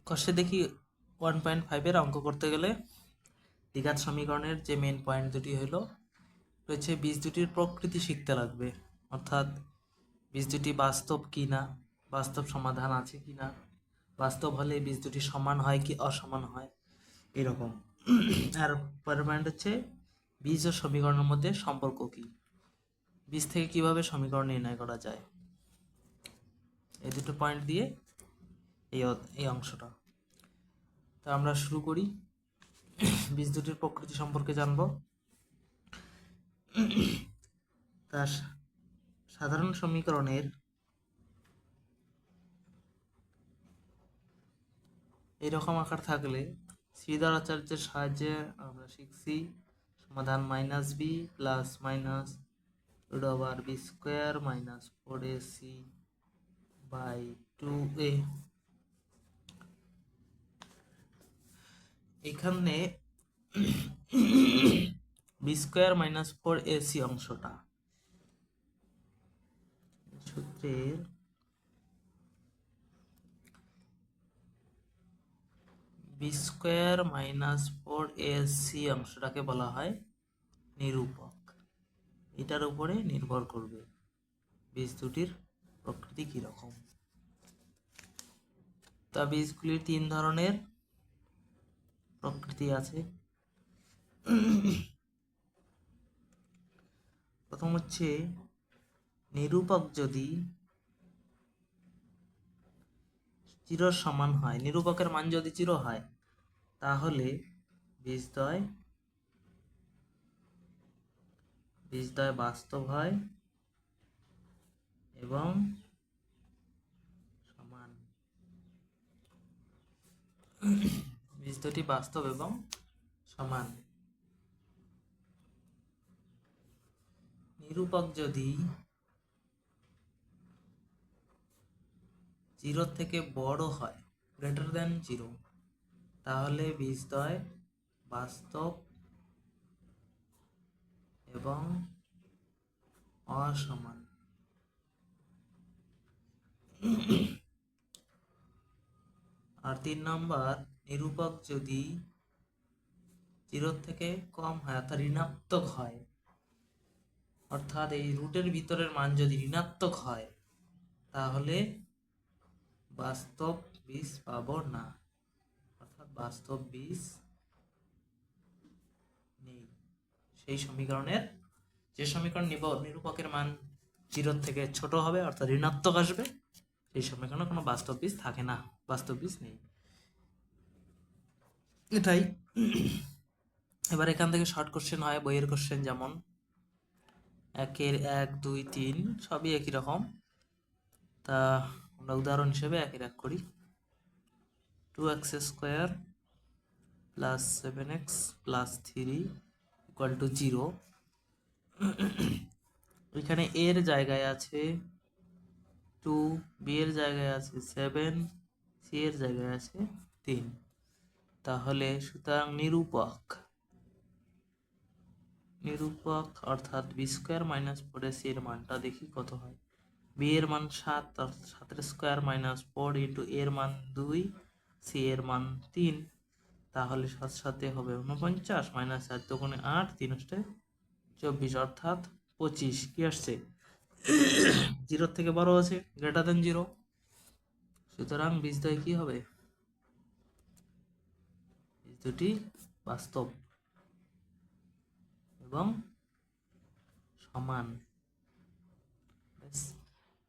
কষে দেখি 1.5 অঙ্ক করতে গেলে দ্বিঘাত সমীকরণের যে মেন পয়েন্ট দুটি হলো রয়েছে বীজ দুটির প্রকৃতি শিখতে লাগবে, অর্থাৎ বীজ দুটি বাস্তব কি না, বাস্তব সমাধান আছে কি না, বাস্তব হলে বীজ দুটি সমান হয় কি অসমান হয়, এরকম। আর পরের পয়েন্ট হচ্ছে বীজ ও সমীকরণের মধ্যে সম্পর্ক কি, বীজ থেকে কিভাবে সমীকরণ নির্ণয় করা যায়। এই দুটো পয়েন্ট দিয়ে এই অংশটা। তা আমরা শুরু করি। বীজ দুটির প্রকৃতি সম্পর্কে জানব। তার সাধারণ সমীকরণের এরকম আকার থাকলে শ্রীধর আচার্যের সাহায্যে আমরা শিখছি সমাধান minus B plus minus root over B square minus 4ac by 2a। এখানে বি স্কোয়ার মাইনাস 4ac অংশটা সূত্রের বি স্কোয়ার মাইনাস 4ac অংশটাকে বলা হয় নিরূপক। এটার উপরে নির্ভর করবে বীজ দুটির প্রকৃতি কিরকম। তা বীজগুলির 3 ধরনের প্রকৃতি আছে। প্রথম হচ্ছে নিরূপক যদি চির সমান হয়, নিরূপকের মান যদি চির হয় তাহলে বীজদ্বয় বাস্তব হয় এবং সমান। বীজ দুটি বাস্তব এবং সমান। নিরূপক যদি 0 থেকে বড় হয়, গ্রেটার দেন 0, তাহলে বীজদ্বয় বাস্তব এবং অসমান। আর 3 নম্বর, নিরূপক যদি 0 থেকে কম হয় অর্থাৎ ঋণাত্মক হয়, অর্থাৎ এই রুটের ভিতরের মান যদি ঋণাত্মক হয় তাহলে বাস্তব বীজ পাবো না, অর্থাৎ বাস্তব বীজ নেই। সেই সমীকরণের যে সমীকরণ নিব নিরূপকের মান 0 থেকে ছোট হবে অর্থাৎ ঋণাত্মক আসবে, সেই সমীকরণে কোনো বাস্তব বীজ থাকে না, বাস্তব বীজ নেই। এটাই। এবার এখান থেকে শর্ট কোশ্চেন হয়, বইয়ের কোশ্চেন যেমন 1-এর 1, 2, 3 সবই একই রকম। তা আমরা উদাহরণ হিসেবে 1-এর 1 করি। 2x square plus 7x plus 3 equal to 0। এখানে এর জায়গায় আছে 2, বি এর জায়গায় আছে 7, সি এর জায়গায় আছে 3। তাহলে সুতরাং নিরূপক অর্থাৎ বি স্কোয়ার মাইনাস 4ac এর মানটা দেখি কত হয়। বি এর মান 7, 7 স্কোয়ার মাইনাস 4 ইন্টু এর মান 2, সি এর মান 3, তাহলে 7 সাথে হবে 49 মাইনাস 4 দুগুণে 8, 3 আসছে 24 অর্থাৎ 25। কি আসছে? 0 থেকে বড় আছে, গ্রেটার দেন 0। সুতরাং বীজদ্বয় কি হবে? বীজ দুটি বাস্তব এবং সমান।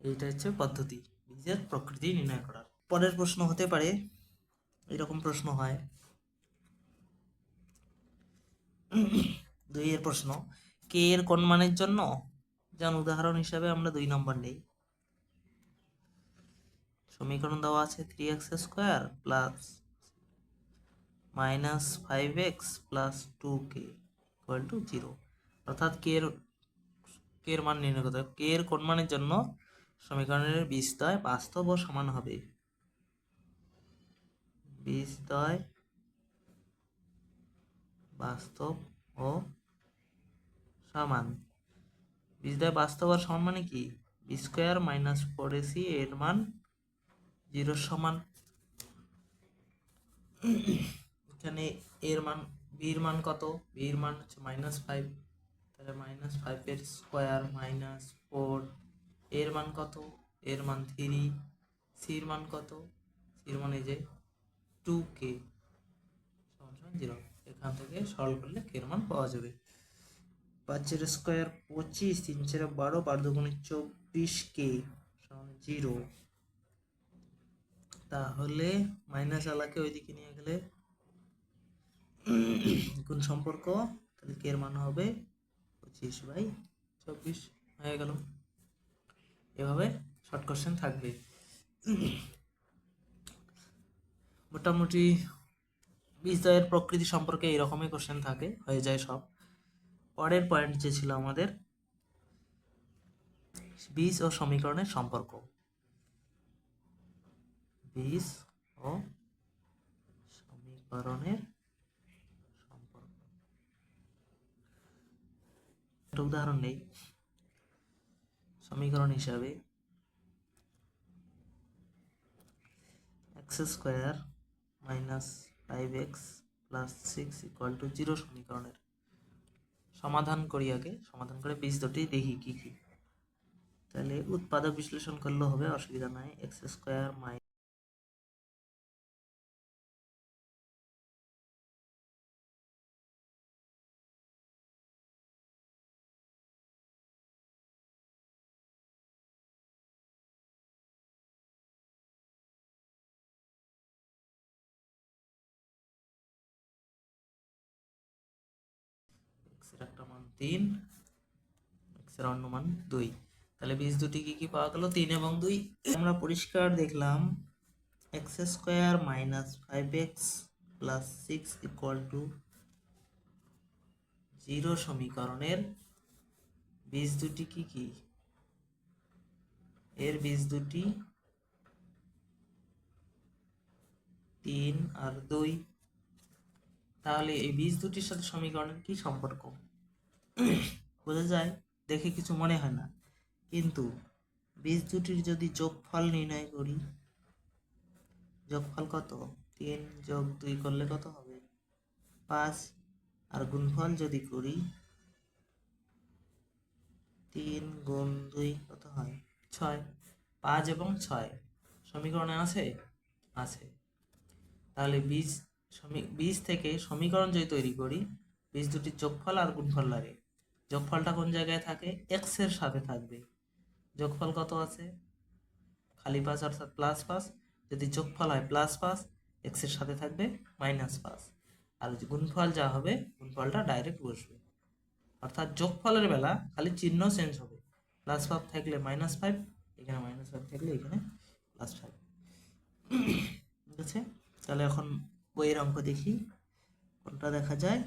এইটা হচ্ছে পদ্ধতি বীজের প্রকৃতি নির্ণয় করার। পরের প্রশ্ন হতে পারে, এরকম প্রশ্ন হয় 2 এর প্রশ্ন, কে এর কোন মানের জন্য, যেমন উদাহরণ হিসাবে আমরা 2 নম্বর নেই। সমীকরণ দেওয়া আছে 3x square plus minus 5x plus 2k equal to 0, অর্থাৎ কে এর মান নির্ণয় করতে হবে। কে এর কোন মানের জন্য সমীকরণের বীজদ্বয় বাস্তব ও সমান হবে। বীজদ্বয় বাস্তব ও সমান। বীজদ্বয় বাস্তব আর সমান মানে কি? বি স্কোয়ার মাইনাস 4ac এর মান 0 সমান। এখানে এর মান বির মান কত, বির মান হচ্ছে -5, তাহলে -5 এর স্কোয়ার -4, এর মান কত, এর মান 3, সির মান কত, সির মান এই যে 2k সমান 0। এখান থেকে সরল করলে কে এর মান পাওয়া যাবে। 5 এর স্কোয়ার 25, 3 4 12, 12 দুগুণে 24k সমান 0। তাহলে মাইনাস আলাকে ওইদিকে নিয়ে গেলে গুণ সম্পর্ক, তাহলে কে এর মান হবে 25/24 হয়ে গেল। এভাবে শর্ট কোশ্চেন থাকবে। মোটামুটি বীজদ্বয়ের প্রকৃতি সম্পর্কে এরকমই কোশ্চেন থাকে, হয়ে যায় সব। পরের পয়েন্ট যে ছিল আমাদের বীজ ও সমীকরণের সম্পর্ক। বীজ ও সমীকরণের সম্পর্ক, একটা উদাহরণ নেই। সমীকরণ হিসাবে x² - 5x + 6 = 0 সমীকরণের সমাধান করি। আগে সমাধান করে বীজ দুটি দেখি কি কি। তাহলে উৎপাদক বিশ্লেষণ করলেও হবে, অসুবিধা নাই। x² x এর একটা মান 3, x এর অন্য মান 2। তাহলে বীজ দুটি কি কি পাওয়া গেল, 3 এবং 2। আমরা পরিষ্কার দেখলাম x² - 5x + 6 = 0 সমীকরণের বীজ দুটি কি কি। এর বীজ দুটি 3 আর 2। তাহলে এই বীজ দুটির সাথে সমীকরণের কি সম্পর্ক বোঝা যায়, দেখে কিছু মনে হয় না, কিন্তু বীজ দুটির যদি যোগফল নির্ণয় করি, যোগফল কত, 3 + 2 করলে কত হবে 5, আর গুণফল যদি করি 3 × 2 কত হয় 6। 5 এবং 6 সমীকরণে আছে, আছে। তাহলে বীজ থেকে সমীকরণ যদি তৈরি করি, বীজ দুটির যোগফল আর গুণফল লাগে। যোগফলটা কোন জায়গায় থাকে, এক্স এর সাথে থাকবে। যোগফল কত আছে, খালি 5 অর্থাৎ +5। যদি যোগফল হয় +5, এক্স এর সাথে থাকবে -5। আর গুণফল যা হবে, গুণফলটা ডাইরেক্ট বসবে। অর্থাৎ যোগফলের বেলা খালি চিহ্ন চেঞ্জ হবে, +5 থাকলে -5, এখানে -5 থাকলে এখানে +5। ঠিক আছে। তাহলে এখন বইয়ের অঙ্ক দেখি, কোনটা দেখা যায়।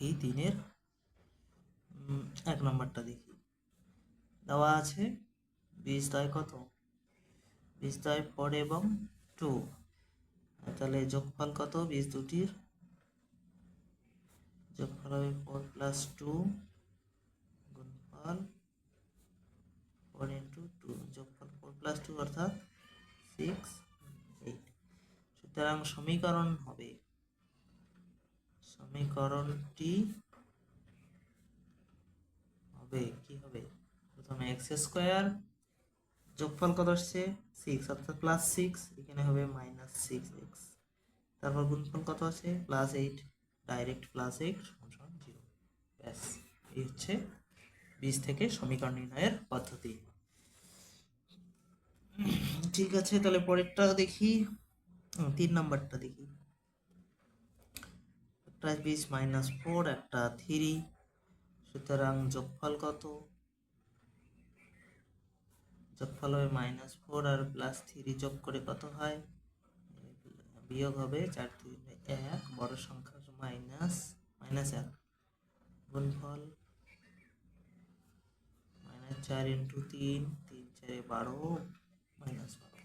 এই 3-এর 1 নম্বরটা দেখি। দেওয়া আছে বীজদ্বয় কত, বীজদ্বয় 4 এবং 2। তাহলে যোগফল কত, বীজ দুটির যোগফল হবে 4 + 2 গুণফল 4 × 2, যোগফল 4 + 2 অর্থাৎ 6, 8। সুতরাং সমীকরণ হবে, সমীকরণটি হবে কি হবে, প্রথমে x² যোগফল কত আসছে 6 অর্থাৎ +6, এখানে হবে -6x। তারপর গুণফল কত আছে +8, ডাইরেক্ট +8 = 0। ব্যাস, এই হচ্ছে বীজ থেকে সমীকরণ নির্ণয়ের পদ্ধতি। ঠিক আছে, তাহলে পরেরটা দেখি, 3 নাম্বারটা দেখি। একটা বীজ -4, একটা 3। সুতরাং যোগফল কত, যোগফল হবে -4 আর +3 যোগ করে কত হয়, বিয়োগ হবে 4 × 3 = 1, বড় সংখ্যা -1, গুণফল -4 × 3, 3 × 4 = 12, -12।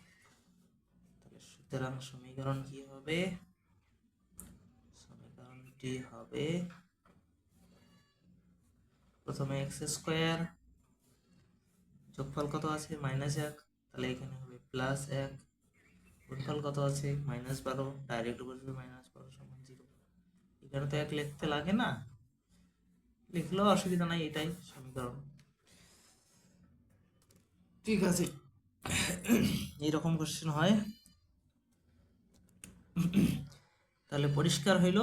তাহলে সুতরাং সমীকরণ কি হবে, সমীকরণটি হবে প্রথমে x² যোগফল কত আছে -1, তাহলে এখানে হবে +1 গুণফল কত আছে -12, ডাইরেক্ট বসবে -12 সমান 0। এখানে তো 1 লিখতে লাগে না, লিখলেও অসুবিধা নাই, এটাই সমীকরণ। ঠিক আছে, এইরকম কোশ্চেন হয়। তাহলে পরিষ্কার হইল,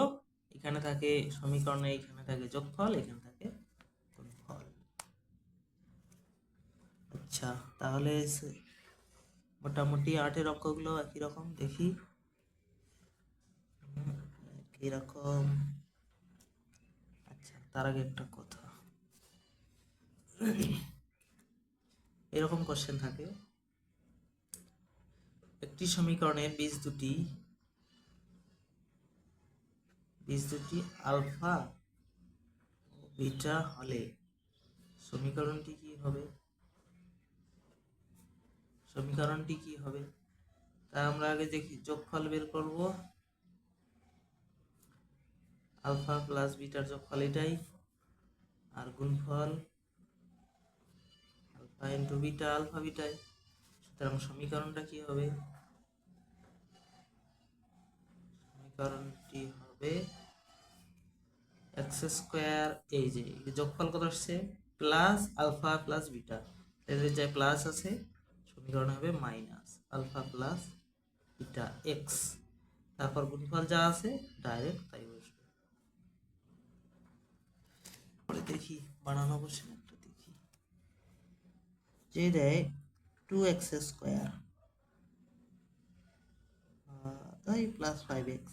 এখানে থাকে সমীকরণে, এখানে থাকে যোগফল, এখানে থাকে গুণফল। আচ্ছা, তাহলে মোটামুটি 8-এর অঙ্কগুলো একই রকম, দেখি একই রকম। আচ্ছা, তার আগে একটা কথা, এরকম কোশ্চেন থাকে, একটি সমীকরণের বীজ দুটি আলফা ও বিটা হলে সমীকরণটি কি হবে? তাই আমরা আগে দেখি, যোগফল বের করব, আলফা প্লাস বিটার যোগফল এটাই, আর গুণফল আলফা ইন্টু বিটা, আলফা বিটাই। সুতরাং সমীকরণটা কি হবে? সমীকরণটি হবে এক্স স্কোয়ার, এই যে যোগফল কত আসছে প্লাস আলফা প্লাস বিটা, এদের যে প্লাস আছে, সমীকরণ হবে minus alpha plus beta x, তারপর গুণফল যা আছে ডাইরেক্ট তাই বসবে। পরে দেখি বানানো বসে একটা দেখি, যে দেয় 2x স্কোয়ার তাই plus 5x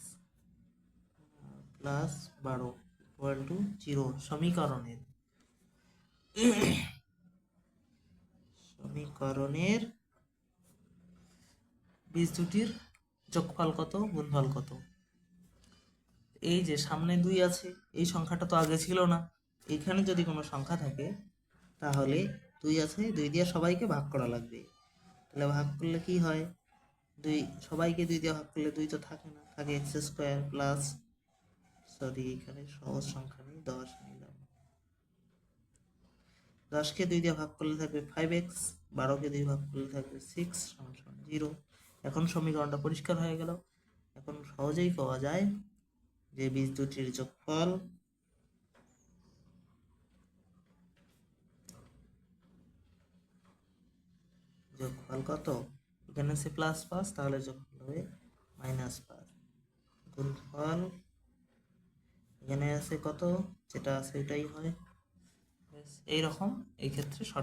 plus 12 equal to 0। সমীকরণের বীজ দুটির যোগফল কত, গুণফল কত? এই যে সামনে 2 আছে, এই সংখ্যাটা তো আগে ছিল না, এইখানে যদি কোনো সংখ্যা থাকে তাহলে 2 আছে, 2 দিয়ে সবাইকে ভাগ করা লাগবে। তাহলে ভাগ করলে কি হয়, 2 সবাইকে 2 দিয়ে ভাগ করলে 2 তো থাকে না, থাকে এক্স স্কোয়ার প্লাস, সরি এখানে সহজ সংখ্যা নেই, 10 নিলাম, 10কে 2 দিয়ে ভাগ করলে থাকবে 5x, 12কে 2 ভাগ করলে থাকবে 6 সমান 0। এখন সমীকরণটা পরিষ্কার হয়ে গেল। এখন সহজেই পাওয়া যায় যে বীজ দুটির যোগফল কত, এখানে আছে +5, তাহলে যোগফল হবে -5। গুণফল এখানে আছে কত, যেটা আছে এটাই হয়। এইরকম, এই ক্ষেত্রে সঠিক